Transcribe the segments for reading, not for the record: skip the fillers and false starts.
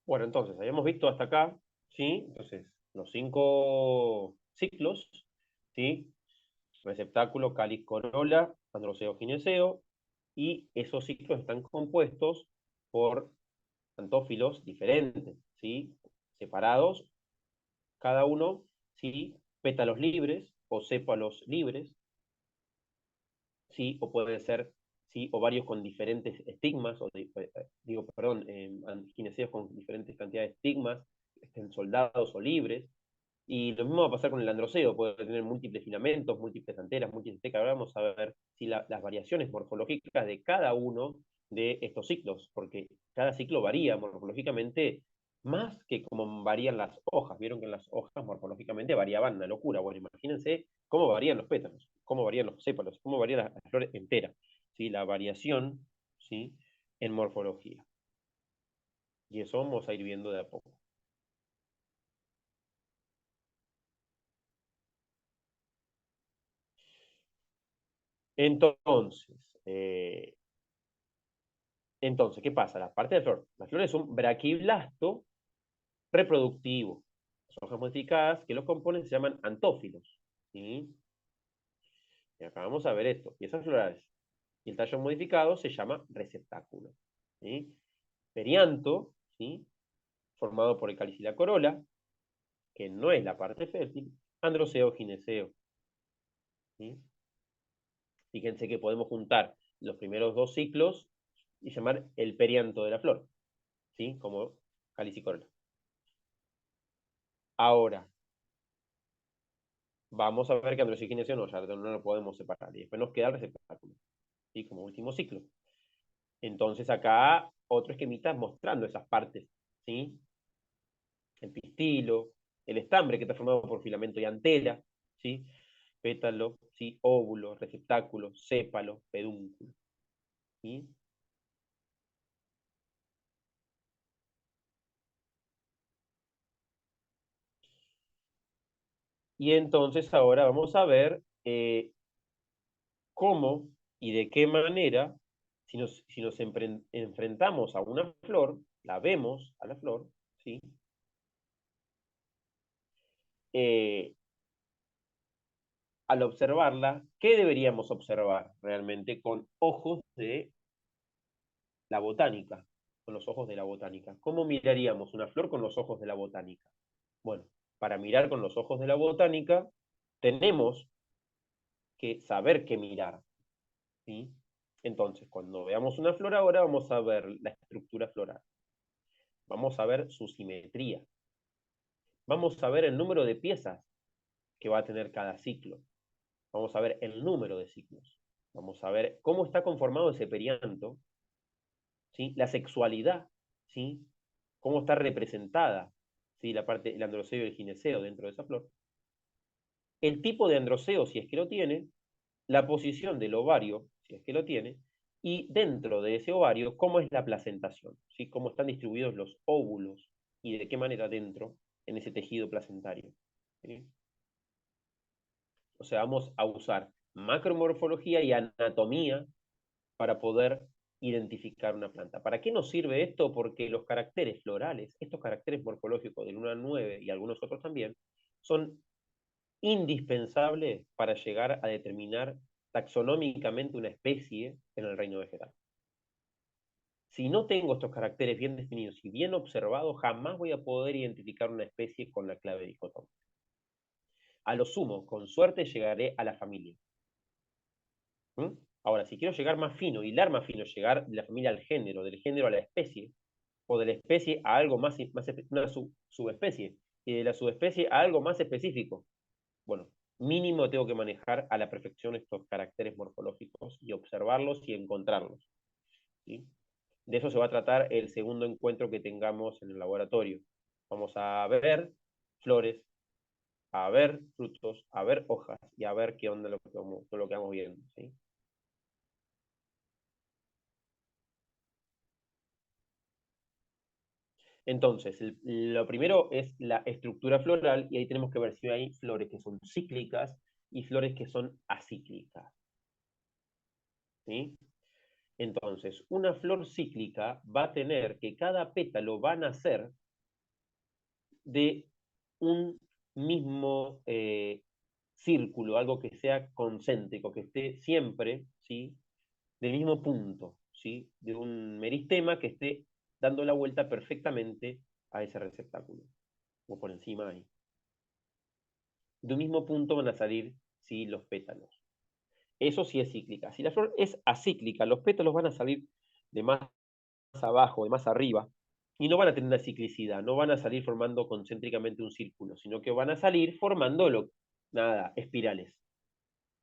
Bueno, entonces, habíamos visto hasta acá, ¿sí? Entonces, los 5 ciclos, ¿sí? Receptáculo, cáliz, corola, androceo, gineceo, y esos ciclos están compuestos por antófilos diferentes, ¿sí? Separados, cada uno, ¿sí? Pétalos libres o sépalos libres, ¿sí? O pueden ser, ¿sí? Ovarios con diferentes estigmas, digo, perdón, gineceos con diferentes cantidades de estigmas, estén soldados o libres. Y lo mismo va a pasar con el androceo, puede tener múltiples filamentos, múltiples anteras, múltiples tecas. Ahora vamos a ver si las variaciones morfológicas de cada uno de estos ciclos, porque cada ciclo varía morfológicamente más que como varían las hojas. Vieron que en las hojas morfológicamente variaban una locura. Bueno, imagínense cómo varían los pétalos, cómo varían los sépalos, cómo varían las flores enteras. ¿Sí? La variación, ¿sí? En morfología. Y eso vamos a ir viendo de a poco. Entonces, eh, Entonces, ¿qué pasa? La parte de flor. Las flores son braquiblasto reproductivo. Las hojas modificadas que los componen se llaman antófilos. ¿Sí? Y acá vamos a ver esto. Piezas florales. Y el tallo modificado se llama receptáculo. ¿Sí? Perianto, ¿sí? Formado por el cáliz y la corola, que no es la parte fértil. Androceo, gineceo. ¿Sí? Fíjense que podemos juntar los primeros dos ciclos y llamar el perianto de la flor. ¿Sí? Como cáliz y corola. Ahora, vamos a ver que androgenesia no, ya no lo podemos separar. Y después nos queda el receptáculo, ¿sí? Como último ciclo. Entonces acá otro esquemita mostrando esas partes, ¿sí? El pistilo, el estambre que está formado por filamento y antera, ¿sí? Pétalo, ¿sí? Óvulo, receptáculo, sépalo, pedúnculo, ¿sí? Y entonces ahora vamos a ver cómo y de qué manera, si nos enfrentamos a una flor, la vemos a la flor, ¿sí? Eh, Al observarla, ¿qué deberíamos observar realmente con ojos de la botánica? Con los ojos de la botánica. ¿Cómo miraríamos una flor con los ojos de la botánica? Bueno, para mirar con los ojos de la botánica, tenemos que saber qué mirar, ¿sí? Entonces, cuando veamos una flor ahora, vamos a ver la estructura floral. Vamos a ver su simetría. Vamos a ver el número de piezas que va a tener cada ciclo. Vamos a ver el número de ciclos. Vamos a ver cómo está conformado ese perianto, ¿sí? La sexualidad, ¿sí? Cómo está representada, ¿sí? La parte, el androceo y el gineceo dentro de esa flor. El tipo de androceo, si es que lo tiene, la posición del ovario, si es que lo tiene, y dentro de ese ovario, cómo es la placentación, ¿sí? Cómo están distribuidos los óvulos y de qué manera dentro, en ese tejido placentario, ¿sí? O sea, vamos a usar macromorfología y anatomía para poder identificar una planta. ¿Para qué nos sirve esto? Porque los caracteres florales, estos caracteres morfológicos del 1 al 9 y algunos otros también, son indispensables para llegar a determinar taxonómicamente una especie en el reino vegetal. Si no tengo estos caracteres bien definidos y bien observados, jamás voy a poder identificar una especie con la clave dicotómica. A lo sumo, con suerte, llegaré a la familia. ¿Mm? Ahora, si quiero llegar más fino, hilar más fino, llegar de la familia al género, del género a la especie, o de la especie a algo más una subespecie, y de la subespecie a algo más específico, bueno, mínimo tengo que manejar a la perfección estos caracteres morfológicos y observarlos y encontrarlos, ¿sí? De eso se va a tratar el segundo encuentro que tengamos en el laboratorio. Vamos a ver flores, a ver frutos, a ver hojas y a ver qué onda todo lo que vamos viendo, ¿sí? Entonces, lo primero es la estructura floral y ahí tenemos que ver si hay flores que son cíclicas y flores que son acíclicas, ¿sí? Entonces, una flor cíclica va a tener que cada pétalo va a nacer de un mismo círculo, algo que sea concéntrico, que esté siempre, ¿sí?, del mismo punto, ¿sí?, de un meristema que esté dando la vuelta perfectamente a ese receptáculo, o por encima ahí. De un mismo punto van a salir, ¿sí?, los pétalos. Eso sí es cíclica. Si la flor es acíclica, los pétalos van a salir de más abajo, de más arriba, y no van a tener una ciclicidad, no van a salir formando concéntricamente un círculo, sino que van a salir formando nada, espirales,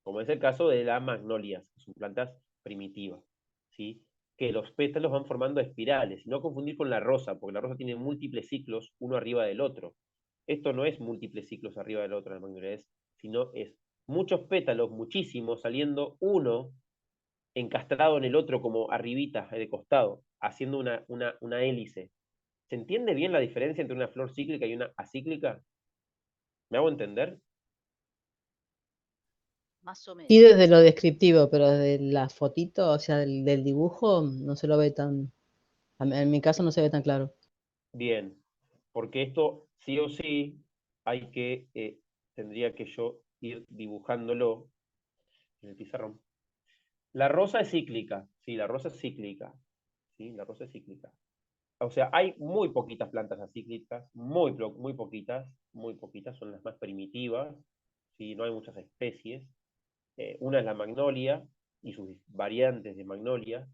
como es el caso de las magnolias, que son plantas primitivas, ¿sí? Que los pétalos van formando espirales, y no confundir con la rosa, porque la rosa tiene múltiples ciclos uno arriba del otro. Esto no es múltiples ciclos arriba del otro, la magnolia sino es muchos pétalos, muchísimos, saliendo uno encastrado en el otro como arribita, de costado, haciendo una hélice. ¿Se entiende bien la diferencia entre una flor cíclica y una acíclica? ¿Me hago entender? Más o Sí, menos. desde lo descriptivo, pero desde la fotito, o sea, del dibujo, no se lo ve tan, en mi caso no se ve tan claro. Bien, porque esto sí o sí hay que, tendría que yo ir dibujándolo en el pizarrón. La rosa es cíclica, sí, la rosa es cíclica, sí, la rosa es cíclica. O sea, hay muy poquitas plantas acíclicas, muy poquitas, son las más primitivas, ¿sí? No hay muchas especies. Una es la magnolia y sus variantes de magnolia,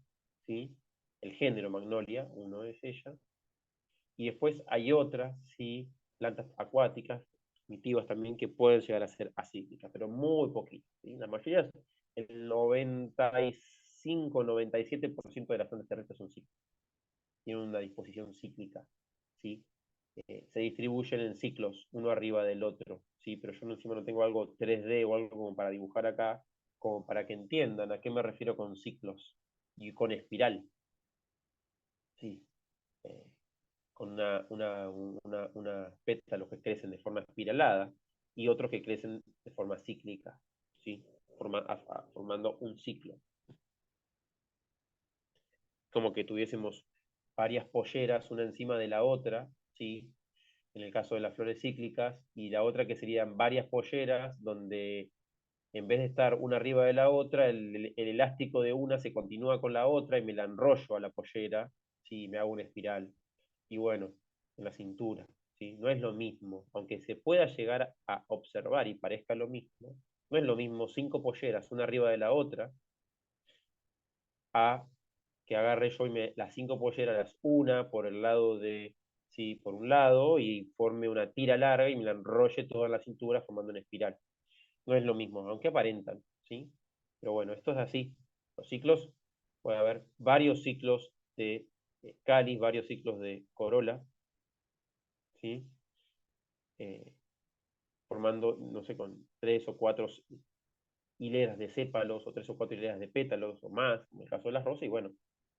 ¿sí? El género magnolia, uno es ella. Y después hay otras, ¿sí?, plantas acuáticas, primitivas también, que pueden llegar a ser acíclicas, pero muy poquitas, ¿sí? La mayoría, el 95-97% de las plantas terrestres son cíclicas, tienen una disposición cíclica, ¿sí? Se distribuyen en ciclos, uno arriba del otro, ¿sí? Pero yo encima no tengo algo 3D o algo como para dibujar acá, como para que entiendan a qué me refiero con ciclos y con espiral, ¿sí? Eh, con una pétalos que crecen de forma espiralada y otros que crecen de forma cíclica, ¿sí? Formando un ciclo. Como que tuviésemos varias polleras una encima de la otra, ¿sí?, en el caso de las flores cíclicas, y la otra que serían varias polleras donde en vez de estar una arriba de la otra, el elástico de una se continúa con la otra y me la enrollo a la pollera, ¿sí?, me hago una espiral. Y bueno, en la cintura, ¿sí? No es lo mismo, aunque se pueda llegar a observar y parezca lo mismo, no es lo mismo 5 polleras una arriba de la otra a que agarre yo y las 5 polleras las una por el lado de, sí, por un lado y forme una tira larga y me la enrolle toda la cintura formando una espiral. No es lo mismo, aunque aparentan, ¿sí? Pero bueno, esto es así. Los ciclos, puede haber varios ciclos de cáliz, varios ciclos de corola, ¿sí? Eh, formando, no sé, con 3 o 4 hileras de sépalos o 3 o 4 hileras de pétalos o más, en el caso de las rosas, y bueno,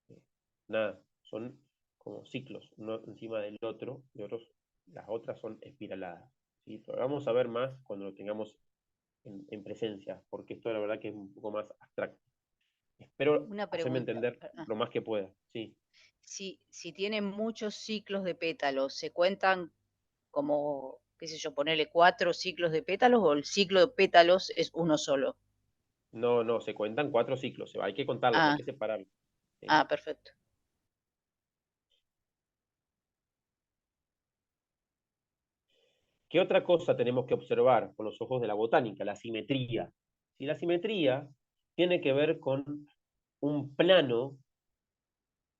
eh, nada, son como ciclos, uno encima del otro, y las otras son espiraladas, ¿sí? Pero vamos a ver más cuando lo tengamos en presencia, porque esto la verdad que es un poco más abstracto. Espero Una hacerme pregunta. entender lo más que pueda, sí. Si tienen muchos ciclos de pétalos, ¿se cuentan como, qué sé yo, ponerle 4 ciclos de pétalos o el ciclo de pétalos es uno solo? No, no, se cuentan 4 ciclos, hay que contarlos, hay Ah, que separarlos, ¿sí? ah, perfecto. ¿Qué otra cosa tenemos que observar con los ojos de la botánica? La simetría. Si la simetría tiene que ver con un plano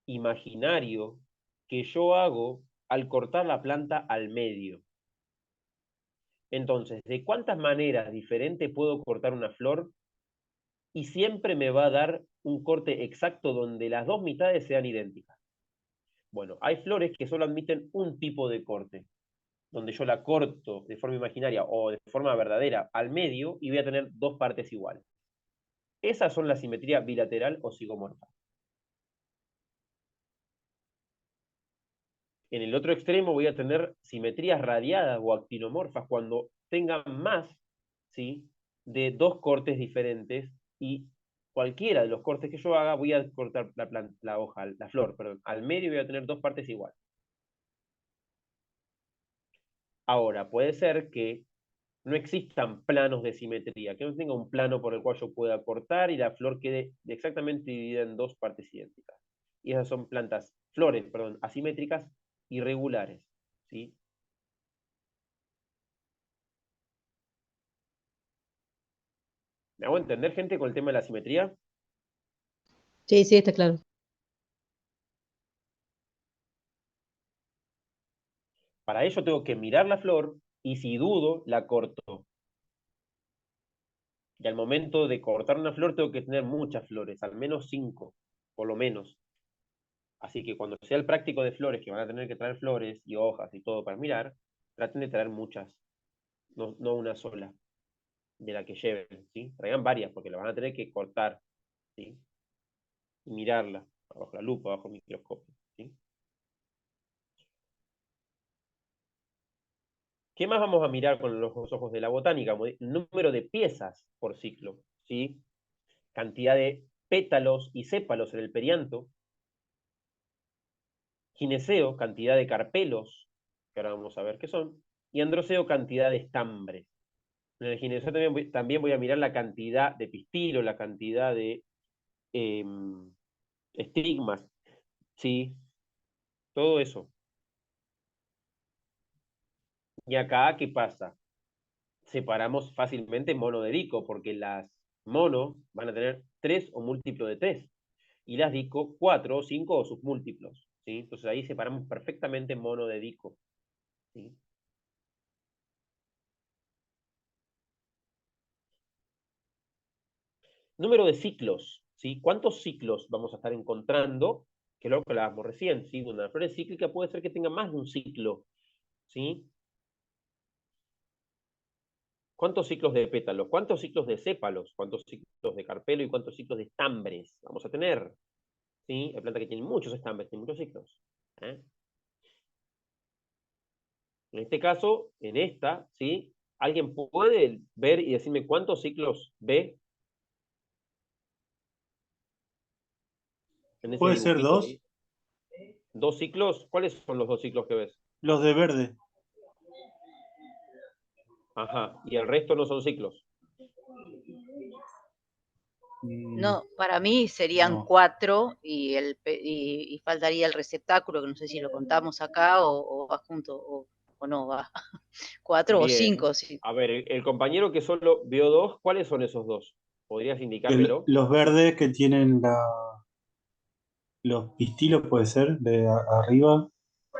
imaginario que yo hago al cortar la planta al medio. Entonces, ¿de cuántas maneras diferentes puedo cortar una flor? Y siempre me va a dar un corte exacto donde las dos mitades sean idénticas. Bueno, hay flores que solo admiten un tipo de corte, donde yo la corto de forma imaginaria o de forma verdadera al medio y voy a tener dos partes iguales. Esas son la simetría bilateral o zigomorfa. En el otro extremo voy a tener simetrías radiadas o actinomorfas cuando tengan más, ¿sí?, de dos cortes diferentes y cualquiera de los cortes que yo haga, voy a cortar la hoja, la flor, perdón, al medio voy a tener dos partes iguales. Ahora, puede ser que no existan planos de simetría, que no tenga un plano por el cual yo pueda cortar y la flor quede exactamente dividida en dos partes idénticas. Y esas son flores, perdón, asimétricas irregulares, ¿sí? ¿Me hago entender, gente, con el tema de la simetría? Sí, sí, está claro. Para ello tengo que mirar la flor y si dudo, la corto. Y al momento de cortar una flor tengo que tener muchas flores, al menos 5, por lo menos. Así que cuando sea el práctico de flores, que van a tener que traer flores y hojas y todo para mirar, traten de traer muchas, no una sola de la que lleven, ¿sí? Traigan varias porque la van a tener que cortar, ¿sí? Y mirarla bajo la lupa, bajo el microscopio, ¿sí? ¿Qué más vamos a mirar con los ojos de la botánica? Número de piezas por ciclo, ¿sí? Cantidad de pétalos y sépalos en el perianto. Gineceo, cantidad de carpelos, que ahora vamos a ver qué son. Y androceo, cantidad de estambres. En el gineceo también voy a mirar la cantidad de pistilos, la cantidad de estigmas, ¿sí? Todo eso. Y acá, ¿qué pasa? Separamos fácilmente mono de dico, porque las mono van a tener 3 o múltiplo de 3, y las dico 4 o 5 o sus múltiplos, ¿sí? Entonces ahí separamos perfectamente mono de dico, ¿sí? Número de ciclos, ¿sí? ¿Cuántos ciclos vamos a estar encontrando? Que es lo que hablábamos recién, ¿sí? Una flor cíclica puede ser que tenga más de un ciclo, ¿sí? ¿Cuántos ciclos de pétalos? ¿Cuántos ciclos de sépalos? ¿Cuántos ciclos de carpelo y cuántos ciclos de estambres vamos a tener? ¿Sí? Hay plantas que tienen muchos estambres, tienen muchos ciclos. ¿Eh? En este caso, en esta, ¿sí? ¿Alguien puede ver y decirme cuántos ciclos ve en ese Puede ser dibujito dos, ahí? ¿Dos ciclos? ¿Cuáles son los dos ciclos que ves? los de verde. Ajá, y el resto no son ciclos. No, para mí serían No. 4 y faltaría el receptáculo, que no sé si lo contamos acá o va junto o no va. 4 o Bien. 5, sí. A ver, el compañero que solo vio dos, ¿cuáles son esos dos? ¿Podrías indicármelo? Los verdes que tienen los pistilos, puede ser, de arriba,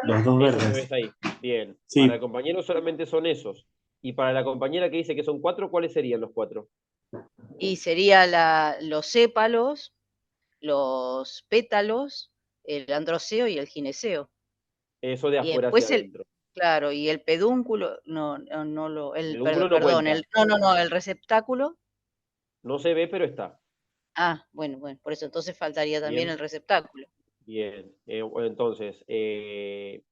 los dos Esos que verdes. ves ahí. Bien. Para el Sí, compañero solamente son esos. Y para la compañera que dice que son 4, ¿cuáles serían los 4? Y sería los sépalos, los pétalos, el androceo y el gineceo. Eso de Y afuera hacia después adentro. claro, y el pedúnculo, El pedúnculo no perdón, cuenta. el receptáculo. No se ve, pero está. Ah, bueno, por eso entonces faltaría también el Bien. receptáculo. Bien. Entonces, ¿el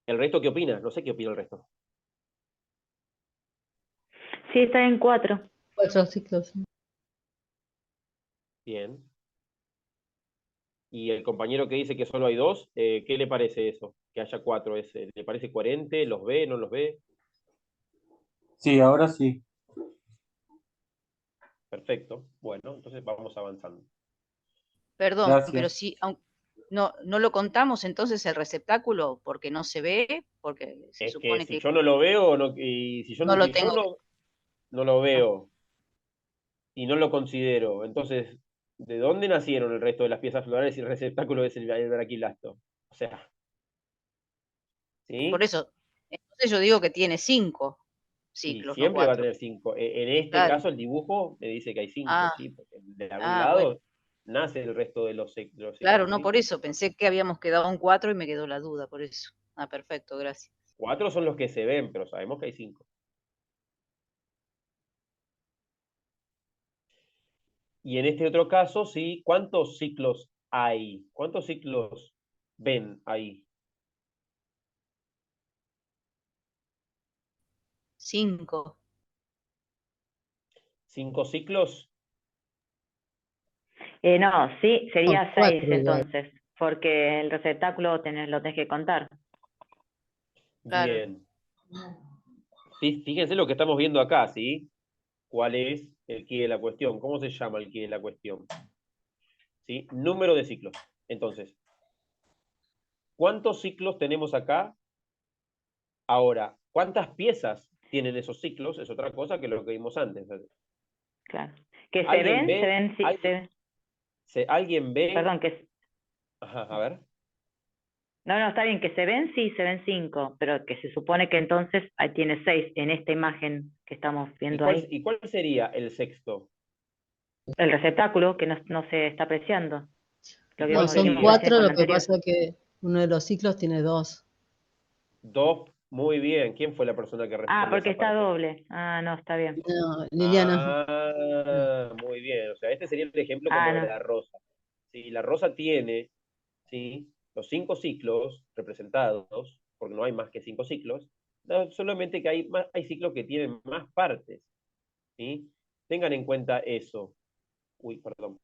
resto qué opina? No sé qué opina el resto. Sí, está en 4. 4 ciclos. Bien. Y el compañero que dice que solo hay dos, ¿qué le parece eso? Que haya 4, ¿le parece coherente? ¿Los ve? ¿No los ve? sí, ahora sí. Perfecto. Bueno, entonces vamos avanzando. Perdón, pero Gracias. si no lo contamos entonces el receptáculo porque no se ve, porque se Es que supone si que yo no lo veo, no, y si yo, no lo si yo tengo. no lo Ah, veo y no lo considero, entonces, ¿de dónde nacieron el resto de las piezas florales y el receptáculo es el braquilasto? O sea, por ¿sí? eso, entonces yo digo que tiene 5 Y ciclos, no siempre va a 4. tener 5. En este Claro. caso, el dibujo me dice que hay 5, Ah, ¿sí? Porque de algún ah, bueno. lado nace el resto de los Claro, ciclos, no ¿sí? por eso, pensé que habíamos quedado en 4 y me quedó la duda, por eso. Ah, perfecto, gracias. 4 son los que se ven, pero sabemos que hay 5. Y en este otro caso, ¿sí? ¿Cuántos ciclos hay? ¿Cuántos ciclos ven ahí? 5. 5 ciclos. No, sí, sería Son 4 6 igual. entonces, porque el receptáculo lo tenés que contar. Claro. Bien. Fíjense lo que estamos viendo acá, ¿sí? ¿Cuál es el quid de la cuestión? ¿Cómo se llama el quid de la cuestión? ¿Sí? Número de ciclos. Entonces, ¿cuántos ciclos tenemos acá? Ahora, ¿cuántas piezas tienen esos ciclos? Es otra cosa que lo que vimos antes. Claro. Que ¿Alguien ve? se ven, sí, ¿Alguien ve? perdón, que Ajá, a ver. no, está bien, que se ven, sí, se ven 5, pero que se supone que entonces ahí tiene 6 en esta imagen que estamos viendo ahí. ¿Y cuál sería el sexto? El receptáculo que no se está apreciando. ¿Y Lo que cuál No, son vimos sería? recién 4, con lo lo que anterior. pasa que uno de los ciclos tiene 2. 2. Muy bien. ¿Quién fue la persona que Ah, respondió porque esa está parte? doble. Ah, no, está bien. No, Liliana. Muy bien. O sea, este sería el ejemplo Ah, como de no. la rosa. Sí, la rosa tiene, ¿sí?, los 5 ciclos representados, porque no hay más que 5 ciclos, no, solamente que hay ciclos que tienen más partes, ¿sí? Tengan en cuenta eso. Uy, perdón.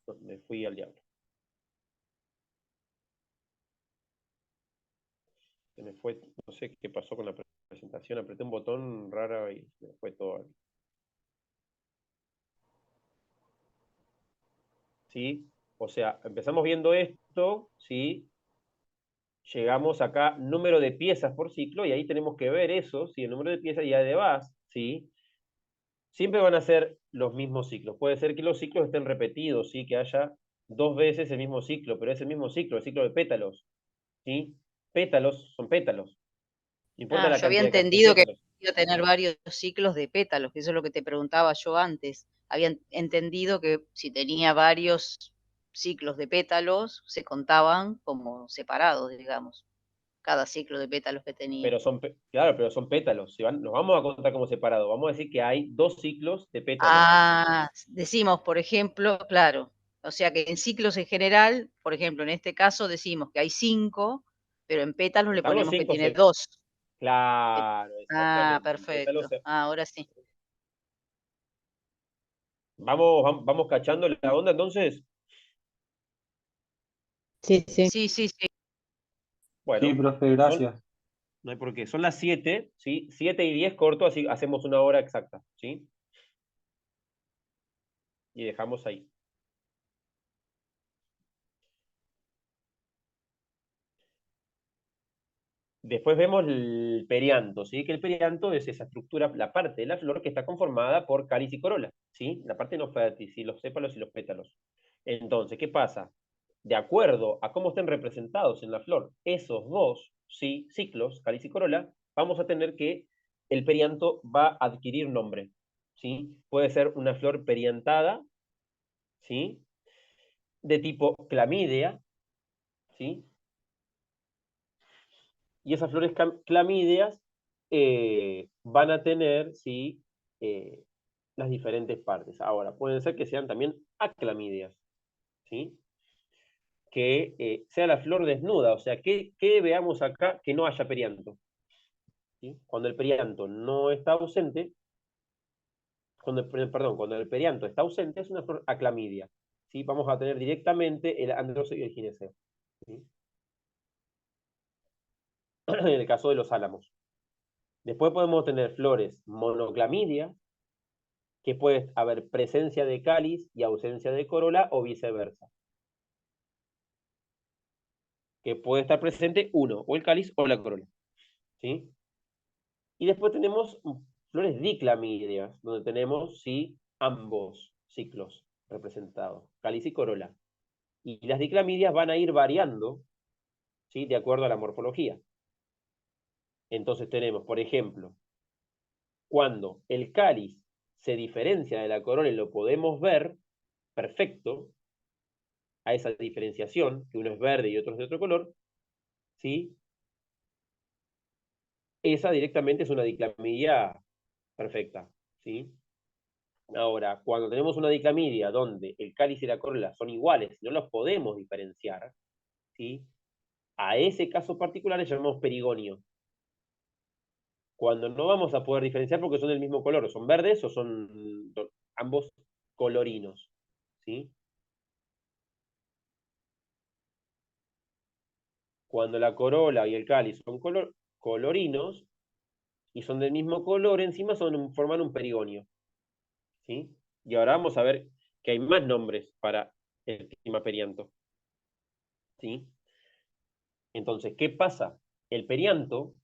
No, me fui al diablo. Se me fue, no sé qué pasó con la presentación, apreté un botón raro y se me fue todo. ¿Sí? O sea, empezamos viendo esto, ¿sí? Llegamos acá, número de piezas por ciclo, y ahí tenemos que ver eso, ¿sí? El número de piezas y además, ¿sí? Siempre van a ser los mismos ciclos. Puede ser que los ciclos estén repetidos, ¿sí? Que haya 2 veces el mismo ciclo, pero es el mismo ciclo, el ciclo de pétalos, ¿sí? Pétalos son pétalos. No importa Ah, la yo había cantidad de entendido que pétalos. iba a tener varios ciclos de pétalos, que eso es lo que te preguntaba yo antes. Había entendido que si tenía varios ciclos de pétalos, se contaban como separados, digamos, cada ciclo de pétalos que tenía. Pero claro, pero son pétalos. Los vamos a contar como separados. Vamos a decir que hay 2 ciclos de pétalos. Ah, decimos, por ejemplo, claro, o sea que en ciclos en general, por ejemplo, en este caso decimos que hay 5, pero en pétalos le Están los ponemos que 5. tiene 2. Claro, Ah, exactamente. En pétalos. perfecto. Ah, ahora sí. Vamos cachando la onda entonces. Sí, sí. Sí, sí, sí. Sí, Bueno, profe, gracias. no hay por qué. Son las 7, ¿sí? 7:10 corto, así hacemos una hora exacta, ¿sí? Y dejamos ahí. Después vemos el perianto, ¿sí? Que el perianto es esa estructura, la parte de la flor que está conformada por cáliz y corola, ¿sí? La parte no fértil, ¿sí? Los sépalos y los pétalos. Entonces, ¿qué pasa? De acuerdo a cómo estén representados en la flor esos 2, ¿sí?, ciclos, cáliz y corola, vamos a tener que el perianto va a adquirir nombre, ¿sí? Puede ser una flor periantada, ¿sí?, de tipo clamídea, ¿sí? Y esas flores clamídeas van a tener, ¿sí?, eh, las diferentes partes. Ahora, pueden ser que sean también aclamídeas, ¿sí? Que sea la flor desnuda, o sea, que veamos acá que no haya perianto, ¿sí? Cuando el perianto no está ausente, cuando el perianto está ausente, es una flor aclamidia, ¿sí? Vamos a tener directamente el androceo y el gineceo, ¿sí? En el caso de los álamos. Después podemos tener flores monoclamidia, que puede haber presencia de cáliz y ausencia de corola o viceversa. Que puede estar presente uno, o el cáliz o la corola, ¿sí? Y después tenemos flores diclamídeas, donde tenemos, sí, ambos ciclos representados, cáliz y corola. Y las diclamidias van a ir variando, ¿sí?, de acuerdo a la morfología. Entonces tenemos, por ejemplo, cuando el cáliz se diferencia de la corola y lo podemos ver, perfecto, a esa diferenciación, que uno es verde y otro es de otro color, ¿sí? Esa directamente es una diclamidia perfecta, ¿sí? Ahora, cuando tenemos una diclamidia donde el cáliz y la corola son iguales, no los podemos diferenciar, ¿sí?, a ese caso particular le llamamos perigonio. Cuando no vamos a poder diferenciar porque son del mismo color, o son verdes o son ambos colorinos, ¿sí? Cuando la corola y el cáliz son colorinos y son del mismo color, encima forman un perigonio, ¿sí? Y ahora vamos a ver que hay más nombres para el clima perianto, ¿sí? Entonces, ¿qué pasa? El perianto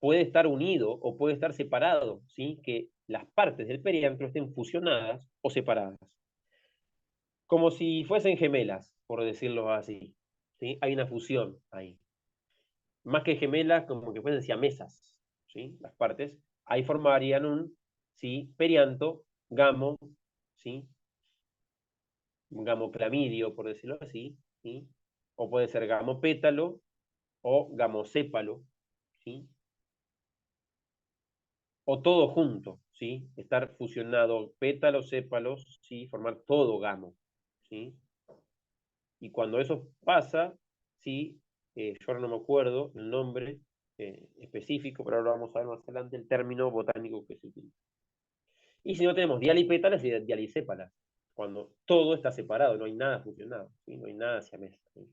puede estar unido o puede estar separado, ¿sí? Que las partes del perianto estén fusionadas o separadas. Como si fuesen gemelas, por decirlo así, ¿sí? Hay una fusión ahí. Más que gemelas, como que fuesen siamesas, ¿sí? Las partes. Ahí formarían un, ¿sí? Perianto, gamo, ¿sí? Un gamoclamidio, por decirlo así, ¿sí? O puede ser gamopétalo o gamosépalo, ¿sí? O todo junto, ¿sí? Estar fusionado pétalos, sépalos, ¿sí? Formar todo gamo, ¿sí? Y cuando eso pasa, ¿sí? Yo ahora no me acuerdo el nombre específico, pero ahora vamos a ver más adelante el término botánico que se utiliza. Y si no tenemos dialipétalas y dialisépalas, cuando todo está separado, no hay nada fusionado, ¿sí? No hay nada siamés, ¿sí?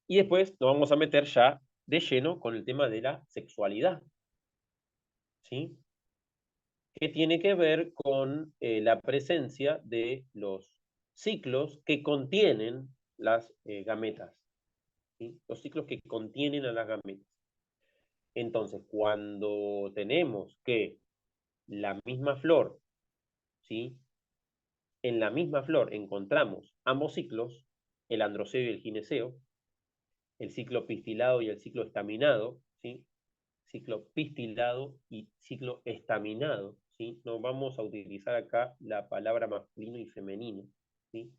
Y después nos vamos a meter ya de lleno con el tema de la sexualidad, ¿sí? Que tiene que ver con la presencia de los ciclos que contienen las gametas, ¿sí? Los ciclos que contienen a las gametas. Entonces, cuando tenemos que la misma flor, ¿sí? En la misma flor encontramos ambos ciclos, el androceo y el gineceo, el ciclo pistilado y el ciclo estaminado, ¿sí? Ciclo pistilado y ciclo estaminado, ¿sí? No vamos a utilizar acá la palabra masculino y femenino, ¿sí?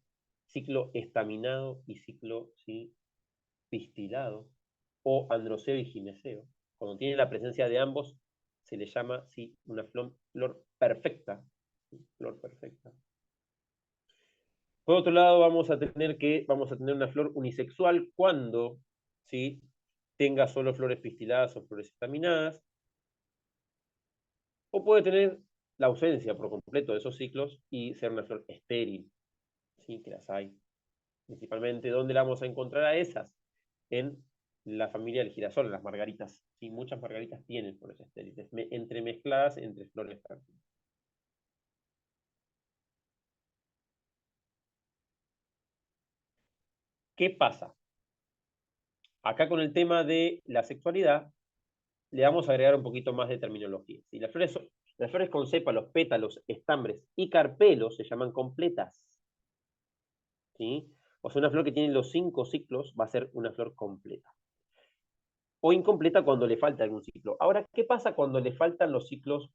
Ciclo estaminado y ciclo, ¿sí? Pistilado, o androceo y gineceo. Cuando tiene la presencia de ambos, se le llama, ¿sí? Una flor perfecta, ¿sí? Flor perfecta. Por otro lado, vamos a tener una flor unisexual cuando, ¿sí? Tenga solo flores pistiladas o flores estaminadas, o puede tener la ausencia por completo de esos ciclos y ser una flor estéril, ¿sí? Que las hay. Principalmente, ¿dónde la vamos a encontrar a esas? En la familia del girasol, en las margaritas. ¿Sí? Muchas margaritas tienen flores estériles, entremezcladas entre flores fértiles. ¿Qué pasa? Acá con el tema de la sexualidad, le vamos a agregar un poquito más de terminología. ¿Sí? Las flores con sépalos, pétalos, estambres y carpelos se llaman completas. ¿Sí? O sea, una flor que tiene los 5 ciclos va a ser una flor completa. O incompleta cuando le falta algún ciclo. Ahora, ¿qué pasa cuando le faltan los ciclos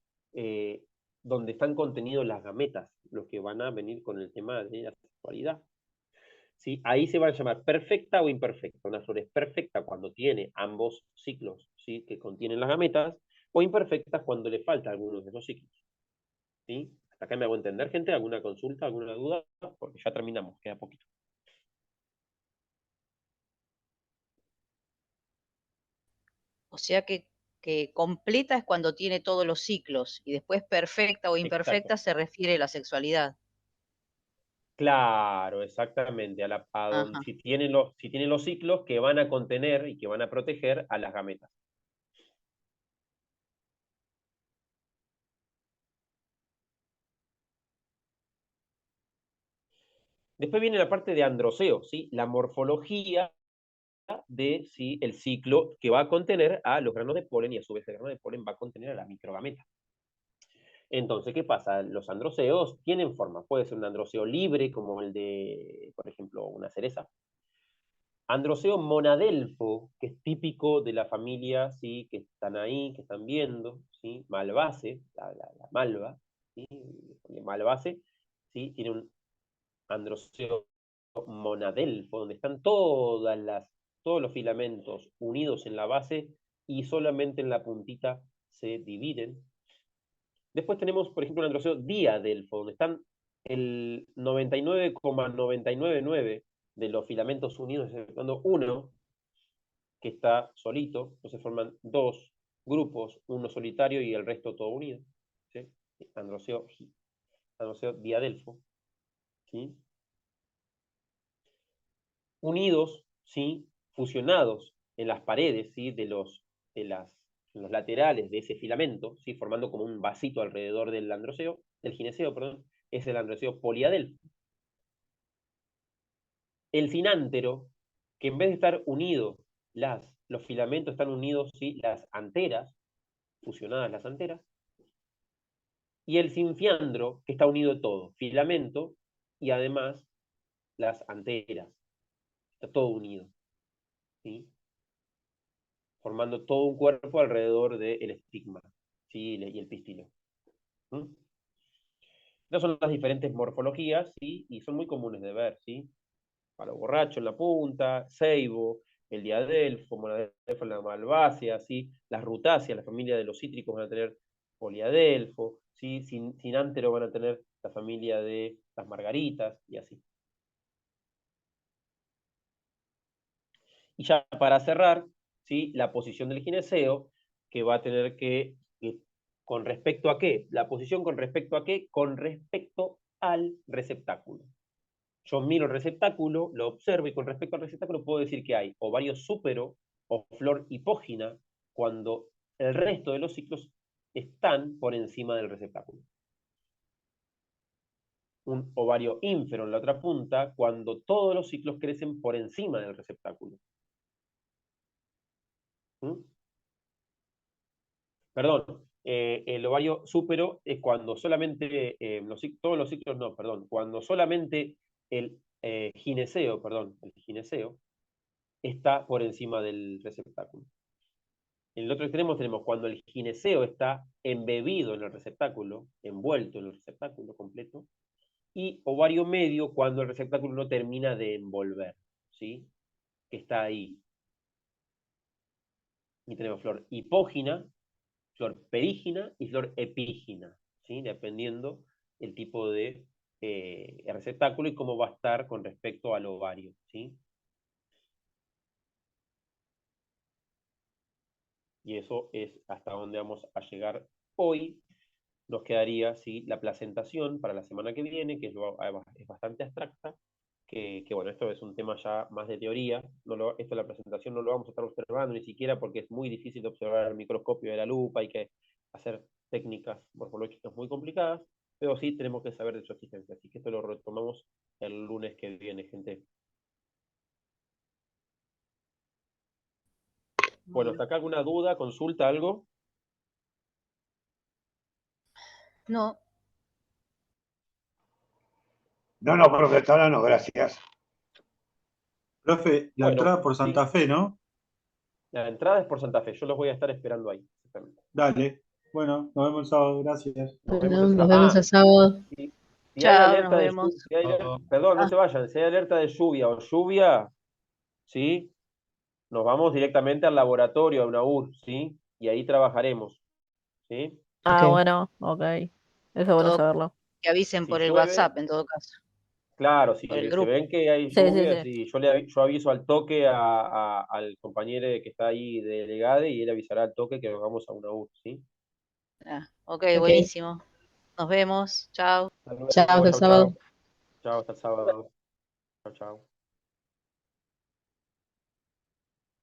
donde están contenidos las gametas? Los que van a venir con el tema de la sexualidad. ¿Sí? Ahí se va a llamar perfecta o imperfecta. Una flor es perfecta cuando tiene ambos ciclos, ¿sí? Que contienen las gametas, o imperfecta cuando le falta alguno de esos ciclos. ¿Sí? Hasta acá me hago entender, gente. ¿Alguna consulta, alguna duda? Porque ya terminamos, queda poquito. O sea que completa es cuando tiene todos los ciclos y después perfecta o Exacto. imperfecta se refiere a la sexualidad. Claro, exactamente. Ajá. Si tienen los ciclos que van a contener y que van a proteger a las gametas. Después viene la parte de androceo, ¿sí? La morfología de, ¿sí? El ciclo que va a contener a los granos de polen y a su vez el grano de polen va a contener a la microgameta. Entonces, ¿qué pasa? Los androceos tienen forma. Puede ser un androceo libre, como el de, por ejemplo, una cereza. Androceo monadelfo, que es típico de la familia, ¿sí? Que están ahí, que están viendo, ¿sí? Malvace, la malva, ¿sí? Malvace, ¿sí? Tiene un androceo monadelfo, donde están todos los filamentos unidos en la base y solamente en la puntita se dividen. Después tenemos, por ejemplo, un androceo diadelfo, donde están el 99,999 de los filamentos unidos, exceptuando uno que está solito, entonces forman dos grupos, uno solitario y el resto todo unido, ¿sí? Androceo diadelfo, ¿sí? Unidos, ¿sí? Fusionados en las paredes, ¿sí? En los laterales de ese filamento, ¿sí? Formando como un vasito alrededor del gineceo, perdón, es el androceo poliadelfo. El sinántero, que en vez de estar unidos, los filamentos están unidos, ¿sí? Las anteras, fusionadas las anteras, y el sinfiandro, que está unido todo, filamento y además las anteras, está todo unido, ¿sí? Formando todo un cuerpo alrededor del estigma, ¿sí? Y el pistilo. ¿Mm? Estas son las diferentes morfologías, ¿sí? Y son muy comunes de ver, ¿sí? Palo borracho en la punta, ceibo, el diadelfo, monadelfo en la malvácea, ¿sí? Las rutáceas, la familia de los cítricos van a tener poliadelfo, ¿sí? Sinántero van a tener la familia de las margaritas, y así. Y ya para cerrar, ¿sí? La posición del gineceo, que va a tener ¿con respecto a qué? La posición con respecto a qué? Con respecto al receptáculo. Yo miro el receptáculo, lo observo y con respecto al receptáculo puedo decir que hay ovario súpero o flor hipógina cuando el resto de los ciclos están por encima del receptáculo. Un ovario ínfero en la otra punta cuando todos los ciclos crecen por encima del receptáculo. ¿Mm? Perdón, el ovario súpero es cuando solamente, todos los ciclos no, perdón, cuando solamente el gineceo está por encima del receptáculo. En el otro extremo tenemos cuando el gineceo está embebido en el receptáculo, envuelto en el receptáculo completo, y ovario medio cuando el receptáculo no termina de envolver, ¿sí? Que está ahí. Y tenemos flor hipógina, flor perígina y flor epígina, ¿sí? Dependiendo el tipo de receptáculo y cómo va a estar con respecto al ovario, ¿sí? Y eso es hasta donde vamos a llegar hoy. Nos quedaría, ¿sí? La placentación para la semana que viene, que es bastante abstracta, bueno, esto es un tema ya más de teoría. Esto de la presentación no lo vamos a estar observando ni siquiera porque es muy difícil de observar al microscopio de la lupa, hay que hacer técnicas morfológicas muy complicadas, pero sí tenemos que saber de su existencia. Así que esto lo retomamos el lunes que viene, gente. Bueno, ¿hasta acá alguna duda, consulta, algo? No, No, profe, hasta ahora no, gracias. Profe, la Bueno, entrada por sí, Santa Fe, ¿no? la entrada es por Santa Fe, yo los voy a estar esperando ahí. Exactamente. Dale. Bueno, nos vemos el sábado, gracias. Nos Bueno, vemos nos vemos el sábado. si hay chao, nos alerta de vemos. lluvia, perdón, no Ah, se vayan, si hay alerta de lluvia o lluvia, ¿sí? Nos vamos directamente al laboratorio, a UNAUR, ¿sí? Y ahí trabajaremos, ¿sí? Ah, Ok. bueno, ok. Eso es bueno todo saberlo. que avisen Si por el llueve, WhatsApp en todo caso, claro, si por el se grupo. ven que hay Sí, sí, lluvias, sí. y yo aviso al toque al compañero que está ahí de delegado y él avisará al toque que nos vamos a UNAUR, ¿sí? Ah, ok, Ok. buenísimo. Nos vemos. Chao. Hasta Chao, luego, hasta el chau, sábado. chau. Chao, hasta el sábado. Chau, chau.